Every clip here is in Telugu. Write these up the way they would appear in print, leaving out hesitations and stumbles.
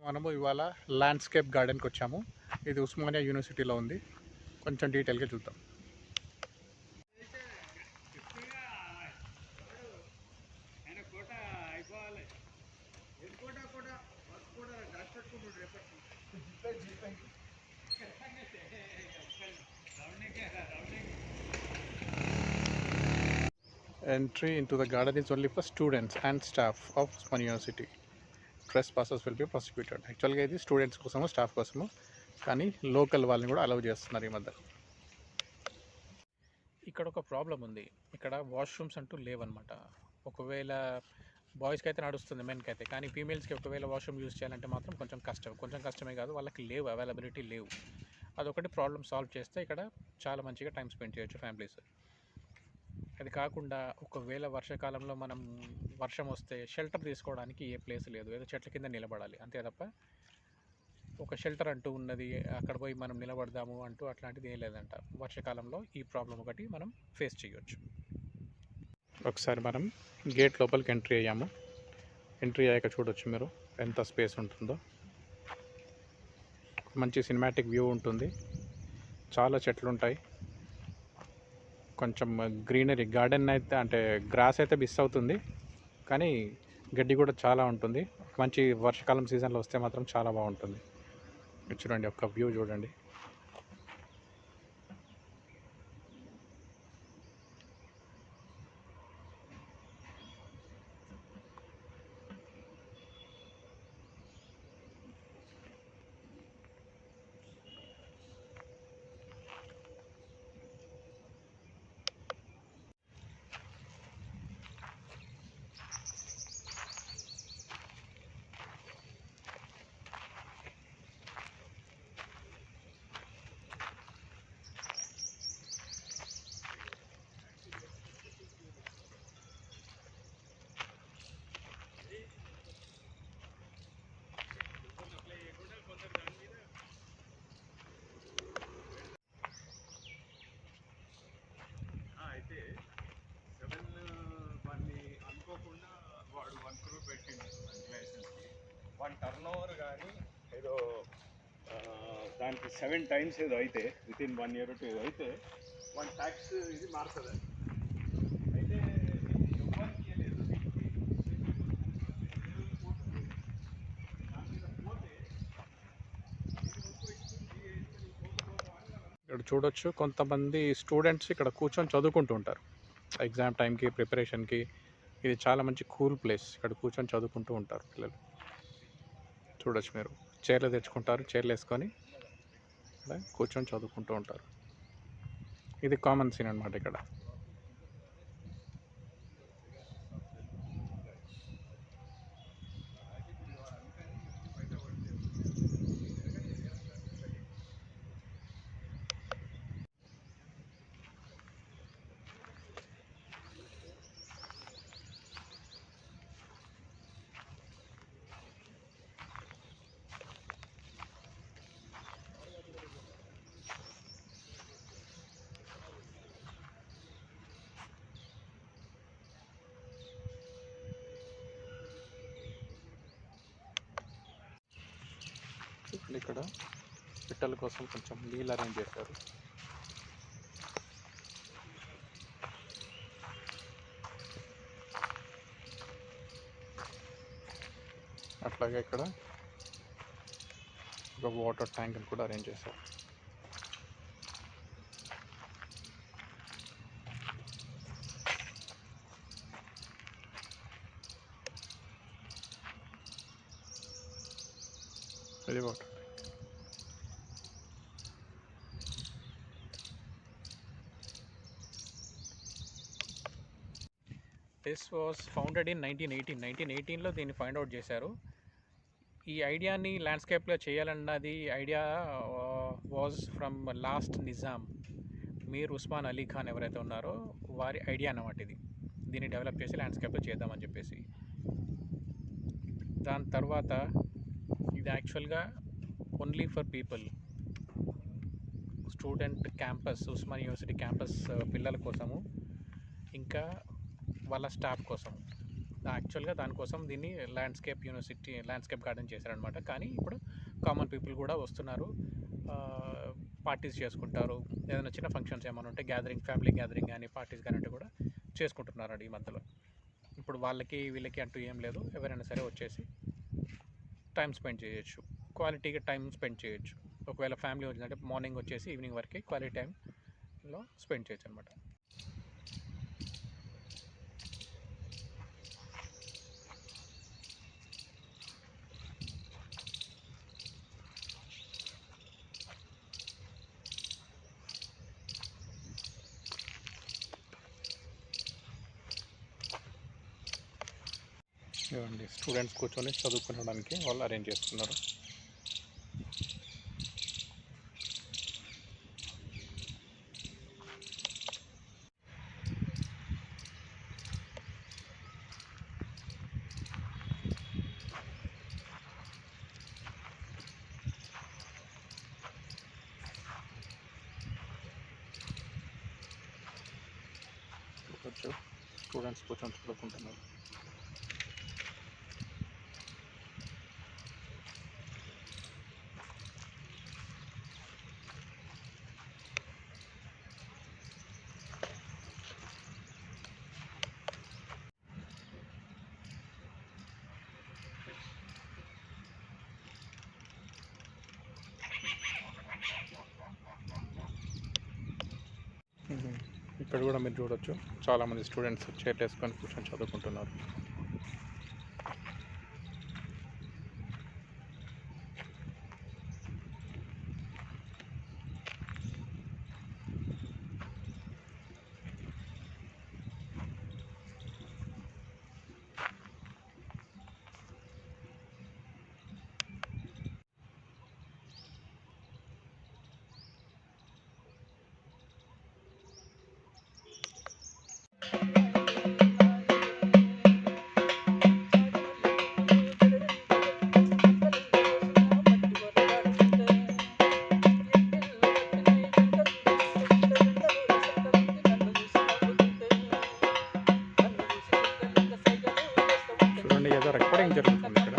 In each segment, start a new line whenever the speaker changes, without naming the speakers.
మనము ఇవాళ ల్యాండ్స్కేప్ గార్డెన్కి వచ్చాము. ఇది ఉస్మానియా యూనివర్సిటీలో ఉంది. కొంచెం డీటెయిల్గా చూద్దాం. Entry into the garden is only for students and staff of Usmania University. Trespassers will be prosecuted. యాక్చువల్గా ఇది స్టూడెంట్స్ కోసము, స్టాఫ్ కోసము, కానీ లోకల్ వాళ్ళని కూడా అలౌ చేస్తున్నారు ఈ మధ్య. ఇక్కడ ఒక ప్రాబ్లం ఉంది. ఇక్కడ వాష్రూమ్స్ అంటూ లేవన్నమాట. ఒకవేళ బాయ్స్కి అయితే నడుస్తుంది, మెన్కి అయితే, కానీ ఫీమేల్స్కి ఒకవేళ వాష్రూమ్ యూజ్ చేయాలంటే మాత్రం కొంచెం కష్టమే కాదు, వాళ్ళకి లేవు, అవైలబిలిటీ లేవు. అదొకటి ప్రాబ్లం సాల్వ్ చేస్తే ఇక్కడ చాలా మంచిగా టైం స్పెండ్ చేయొచ్చు ఫ్యామిలీస్. అది కాకుండా ఒకవేళ వర్షాకాలంలో మనం వర్షం వస్తే షెల్టర్ తీసుకోవడానికి ఏ ప్లేస్ లేదు, ఏదో చెట్ల కింద నిలబడాలి అంతే తప్ప ఒక షెల్టర్ అంటూ ఉన్నది అక్కడ పోయి మనం నిలబడదాము అంటూ అట్లాంటిది ఏం లేదంట. వర్షాకాలంలో ఈ ప్రాబ్లం ఒకటి మనం ఫేస్ చేయొచ్చు. ఒకసారి మనం గేట్ లోపలికి ఎంట్రీ అయ్యాము. ఎంట్రీ అయ్యాక చూడొచ్చు మీరు ఎంత స్పేస్ ఉంటుందో. మంచి సినిమాటిక్ వ్యూ ఉంటుంది, చాలా చెట్లు ఉంటాయి, కొంచెం గ్రీనరీ గార్డెన్ అయితే, అంటే గ్రాస్ అయితే మిస్ అవుతుంది, కానీ గడ్డి కూడా చాలా ఉంటుంది. మంచి వర్షాకాలం సీజన్లో వస్తే మాత్రం చాలా బాగుంటుంది. చూడండి, ఒక్క వ్యూ చూడండి.
వన్ టర్న్ ఓవర్ కానీ ఏదో దానికి 7 times ఏదో అయితే వితిన్ 1 year to ఏదో అయితే 1 ట్యాక్స్ ఇది మారుతుంది. అయితే ఎవరికి లేదు,
ఇక్కడ చూడొచ్చు కొంతమంది స్టూడెంట్స్ ఇక్కడ కూర్చొని చదువుకుంటూ ఉంటారు ఎగ్జామ్ టైంకి, ప్రిపరేషన్కి. ఇది చాలా మంచి కూల్ ప్లేస్, ఇక్కడ కూర్చొని చదువుకుంటూ ఉంటారు పిల్లలు. చూడొచ్చు మీరు, చైర్లు తెచ్చుకుంటారు, చైర్లు వేసుకొని ఇక్కడ కూర్చొని చదువుకుంటూ ఉంటారు. ఇది కామన్ సీన్ అనమాట ఇక్కడ. ఇక్కడ పిట్టల కోసం కొంచెం నీళ్ళు అరేంజ్ చేశారు. అట్లాగే ఇక్కడ ఒక వాటర్ ట్యాంక్ కూడా అరేంజ్ చేశారు. ఇది water. This was founded in 1918లో దీన్ని ఫైండ్ అవుట్ చేశారు. ఈ ఐడియాని ల్యాండ్స్కేప్లో చేయాలన్నది idea was from last Nizam Mir Osman Ali Khan ఎవరైతే ఉన్నారో వారి ఐడియా అన్నమాట ఇది. దీన్ని డెవలప్ చేసి ల్యాండ్స్కేప్లో చేద్దామని చెప్పేసి. దాని తర్వాత ఇది యాక్చువల్గా only for people, student campus, Osmania university campus పిల్లల కోసము, ఇంకా వాళ్ళ స్టాఫ్ కోసం. యాక్చువల్గా దానికోసం దీన్ని ల్యాండ్స్కేప్ యూనివర్సిటీ ల్యాండ్స్కేప్ గార్డెన్ చేశారనమాట. కానీ ఇప్పుడు కామన్ పీపుల్ కూడా వస్తున్నారు, పార్టీస్ చేసుకుంటారు. ఏదైనా చిన్న ఫంక్షన్స్ ఏమైనా ఉంటే గ్యాదరింగ్, ఫ్యామిలీ గ్యాదరింగ్ కానీ పార్టీస్ కానీ అంటే కూడా చేసుకుంటున్నారండి ఈ మధ్యలో. ఇప్పుడు వాళ్ళకి వీళ్ళకి అంటూ ఏం లేదు, ఎవరైనా సరే వచ్చేసి టైం స్పెండ్ చేయొచ్చు, క్వాలిటీగా టైం స్పెండ్ చేయొచ్చు. ఒకవేళ ఫ్యామిలీ వచ్చిందంటే మార్నింగ్ వచ్చేసి ఈవినింగ్ వరకు క్వాలిటీ టైంలో స్పెండ్ చేయొచ్చు అనమాట. ఇవ్వండి, స్టూడెంట్స్ కూర్చొని చదువుకోవడానికి వాళ్ళు అరేంజ్ చేసుకున్నారు. స్టూడెంట్స్ కూర్చొని చదువుకుంటున్నారు. ఇక్కడ కూడా మీరు చూడొచ్చు, చాలామంది స్టూడెంట్స్ చైర్లు వేసుకొని కూర్చొని చదువుకుంటున్నారు. చూడండి, ఏదో రికార్డింగ్ జరుగుతుంది ఇక్కడ.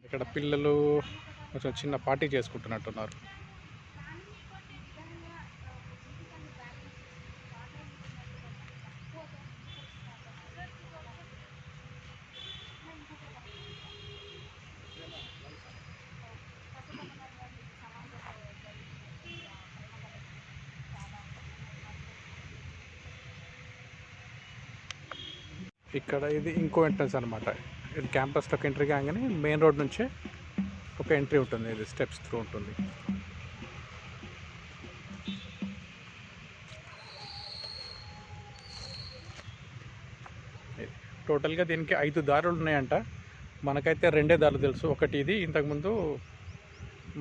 ఇక్కడ పిల్లలు కొంచెం చిన్న పార్టీ చేసుకుంటున్నట్టున్నారు. ఇక్కడ ఇది ఇంకో ఎంట్రన్స్ అనమాట. ఇది క్యాంపస్లోకి ఎంట్రీ కాగానే మెయిన్ రోడ్ నుంచే ఒక ఎంట్రీ ఉంటుంది, ఇది స్టెప్స్ త్రూ ఉంటుంది. టోటల్గా దీనికి 5 దారులు ఉన్నాయంట. మనకైతే 2 దారులు తెలుసు. ఒకటి ఇది, ఇంతకుముందు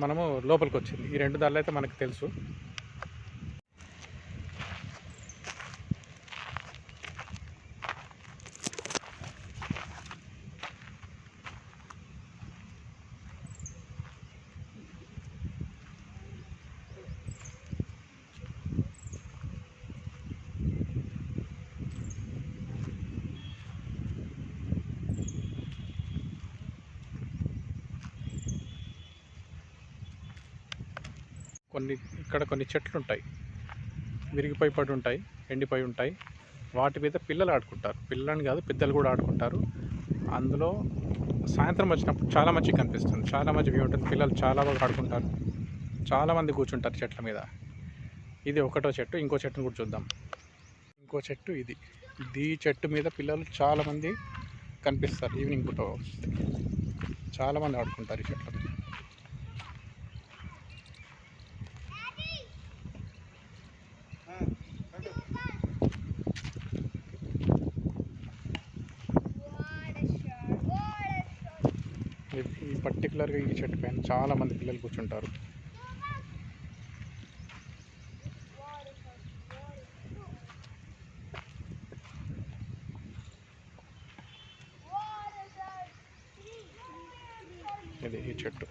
మనము లోపలికి వచ్చింది. ఈ 2 దారులు అయితే మనకు తెలుసు. ఇక్కడ కొన్ని చెట్లు ఉంటాయి, విరిగిపోయి పడి ఉంటాయి, ఎండిపోయి ఉంటాయి. వాటి మీద పిల్లలు ఆడుకుంటారు. పిల్లలని కాదు, పెద్దలు కూడా ఆడుకుంటారు. అందులో సాయంత్రం వచ్చినప్పుడు చాలా మంచిగా కనిపిస్తుంది, చాలా మంచి వ్యూ ఉంటుంది. పిల్లలు చాలా బాగా ఆడుకుంటారు, చాలామంది కూర్చుంటారు చెట్ల మీద. ఇది ఒకటో చెట్టు. ఇంకో చెట్టును కూడా చూద్దాం. ఇంకో చెట్టు ఇది. ఈ చెట్టు మీద పిల్లలు చాలామంది కనిపిస్తారు. ఈవినింగ్ పూట చాలామంది ఆడుకుంటారు ఈ చెట్ల మీద. ఈ పర్టికులర్గా ఈ చెట్టు పైన చాలామంది పిల్లలు కూర్చుంటారు. ఇది ఈ చెట్టు.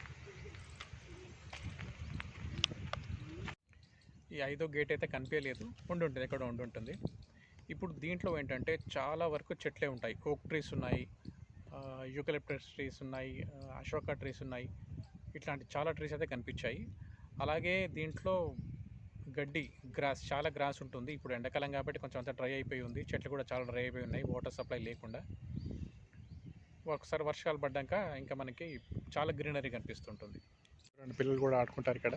ఈ 5వ గేట్ అయితే కనిపించలేదు, ఉండుంటుంది, ఎక్కడ ఉండుంటుంది. ఇప్పుడు దీంట్లో ఏంటంటే చాలా వరకు చెట్లే ఉంటాయి. ఓక్ ట్రీస్ ఉన్నాయి, యూకలిప్టస్ ట్రీస్ ఉన్నాయి, అశోక ట్రీస్ ఉన్నాయి. ఇట్లాంటి చాలా ట్రీస్ అయితే కనిపించాయి. అలాగే దీంట్లో గడ్డి, గ్రాస్, చాలా గ్రాస్ ఉంటుంది. ఇప్పుడు ఎండాకాలం కాబట్టి కొంచెం అంతా డ్రై అయిపోయి ఉంది. చెట్లు కూడా చాలా డ్రై అయిపోయి ఉన్నాయి, వాటర్ సప్లై లేకుండా. ఒకసారి వర్షాలు పడ్డాక ఇంకా మనకి చాలా గ్రీనరీ కనిపిస్తుంటుంది. రెండు పిల్లలు కూడా ఆడుకుంటారు ఇక్కడ.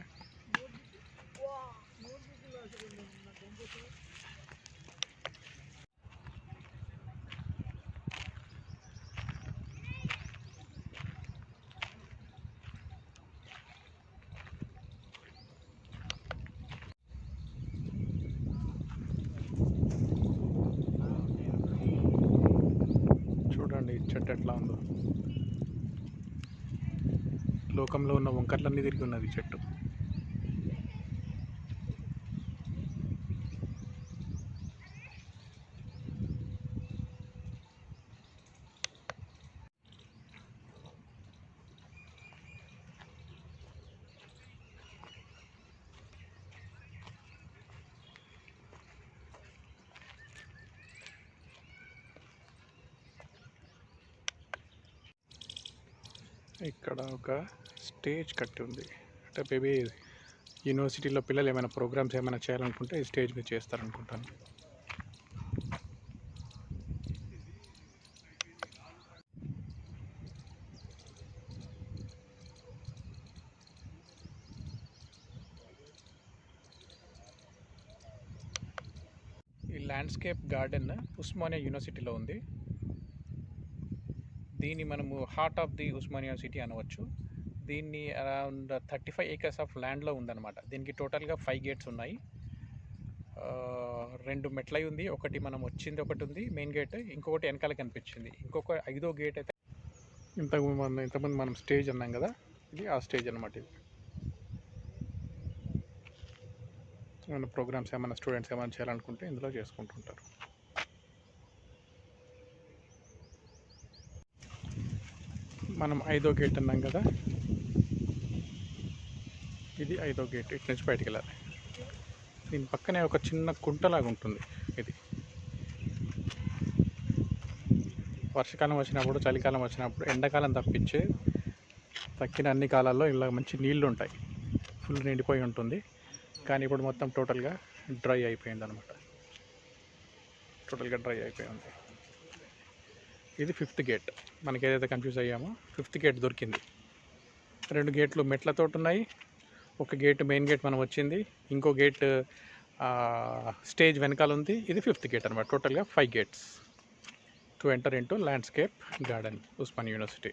చూడండి చెట్టు ఎట్లా ఉందో. లోకంలో ఉన్న వంకర్లన్నీ తిరిగి ఉన్నది చెట్టు. ఇక్కడ ఒక స్టేజ్ కట్టి ఉంది. అంటే మేబీ యూనివర్సిటీలో పిల్లలు ఏమైనా ప్రోగ్రామ్స్ ఏమైనా చేయాలనుకుంటే ఈ స్టేజ్ మీద చేస్తారనుకుంటాను. ఈ ల్యాండ్స్కేప్ గార్డెన్ ఉస్మానియా యూనివర్సిటీలో ఉంది. దీన్ని మనము heart of the Osmania city అనవచ్చు. దీన్ని అరౌండ్ 35 acres ఆఫ్ ల్యాండ్లో ఉందన్నమాట. దీనికి టోటల్గా 5 గేట్స్ ఉన్నాయి. 2 మెట్లయి ఉంది. ఒకటి మనం వచ్చింది ఒకటి ఉంది మెయిన్ గేట్, ఇంకొకటి వెనకాల కనిపించింది. ఇంకొక 5వ గేట్ అయితే ఇంతకుముందు మనం స్టేజ్ అన్నాం కదా, ఇది ఆ స్టేజ్ అనమాట. ఇది ఏమైనా ప్రోగ్రామ్స్ ఏమైనా స్టూడెంట్స్ ఏమైనా చేయాలనుకుంటే ఇందులో చేసుకుంటుంటారు. మనం 5వ గేట్ అన్నాం కదా, ఇది 5వ గేట్. ఇటు నుంచి బయటికి వెళ్ళాలి. దీని పక్కనే ఒక చిన్న కుంటలాగా ఉంటుంది. ఇది వర్షాకాలం వచ్చినప్పుడు, చలికాలం వచ్చినప్పుడు, ఎండాకాలం తప్పించే తక్కిన అన్ని కాలాల్లో ఇలా మంచి నీళ్ళు ఉంటాయి. ఫుల్ నిండిపోయి ఉంటుంది. కానీ ఇప్పుడు మొత్తం టోటల్గా డ్రై అయిపోయింది అనమాట. టోటల్గా డ్రై అయిపోయింది. ఇది 5th గేట్. మనకి ఏదైతే కన్ఫ్యూజ్ అయ్యామో 5th గేట్ దొరికింది. 2 గేట్లు మెట్లతో ఉన్నాయి. ఒక గేట్ మెయిన్ గేట్ మనం వచ్చింది, ఇంకో గేట్ స్టేజ్ వెనకాల ఉంది. ఇది 5th గేట్ అనమాట. టోటల్గా 5 gates to enter into landscape garden, Osmania university.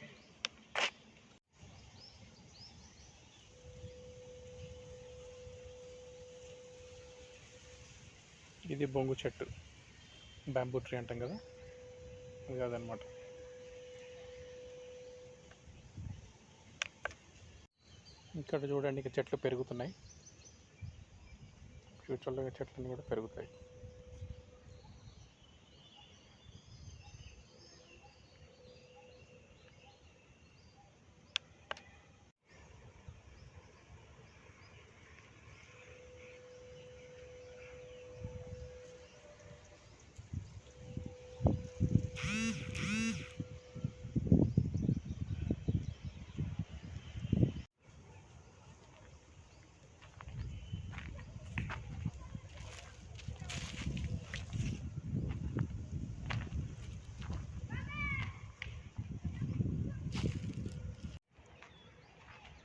ఇది బొంగు చెట్టు, బ్యాంబూ ట్రీ అంటాం కదా, అది కాదనమాట. ఇక్కడ చూడండి, ఇక చెట్లు పెరుగుతున్నాయి. ఫ్యూచర్లో చెట్లన్నీ కూడా పెరుగుతాయి.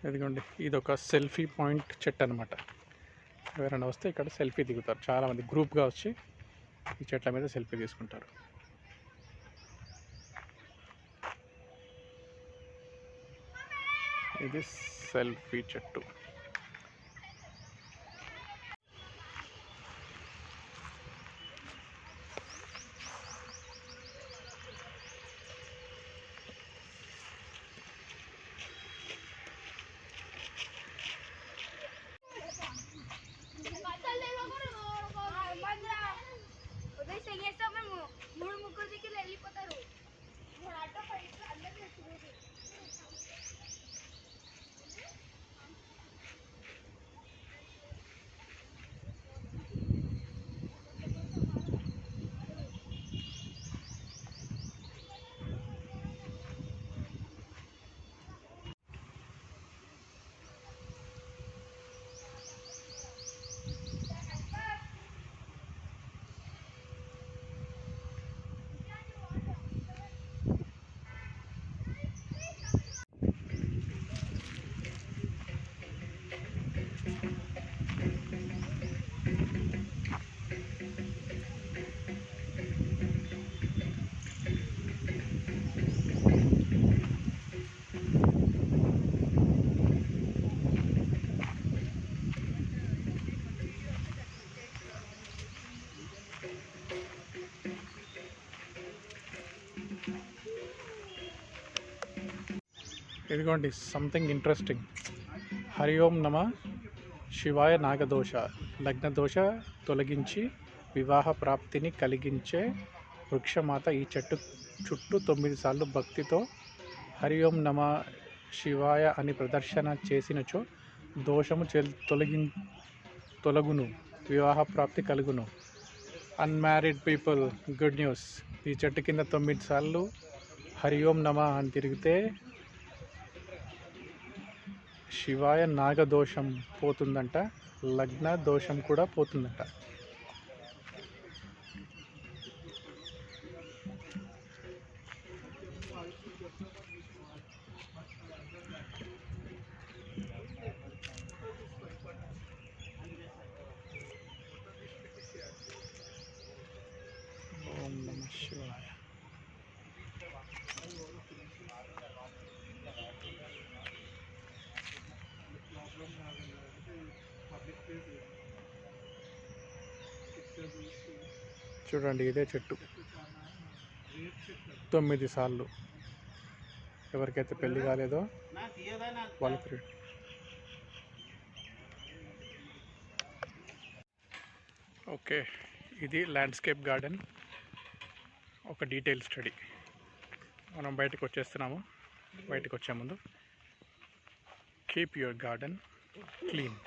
ఇదిగోండి, ఇది ఒక సెల్ఫీ పాయింట్ చెట్టు అనమాట. ఎవరైనా వస్తే ఇక్కడ సెల్ఫీ దిగుతారు. చాలామంది గ్రూప్గా వచ్చి ఈ చెట్ల మీద సెల్ఫీ తీసుకుంటారు. ఇది సెల్ఫీ చెట్టు. ఇదిగోండి సంథింగ్ ఇంట్రెస్టింగ్. హరి ఓం నమ శివాయ నాగదోష లగ్న దోష తొలగించి వివాహ ప్రాప్తిని కలిగించే వృక్షమాత ఈ చెట్టు చుట్టూ 9 సార్లు భక్తితో హరి ఓం నమ శివాయ అని ప్రదర్శన చేసినచో దోషము తొలగును, వివాహ ప్రాప్తి కలుగును. Unmarried people, good news. ఈ చెట్టు కింద 9 సార్లు హరి ఓం నమ అని తిరిగితే శివాయ నాగదోషం పోతుందంట, లగ్న దోషం కూడా పోతుందంట. ఓం నమ శివాయ. చూడండి ఇదే చెట్టు 9 సార్లు. ఎవరికైతే పెళ్లి కాలేదో వాళ్ళకి. ఓకే, ఇది ల్యాండ్స్కేప్ గార్డెన్ ఒక డీటెయిల్ స్టడీ. మనం బయటకు వచ్చేస్తున్నాము. బయటకు వచ్చే ముందు కీప్ యువర్ గార్డెన్ క్లీన్.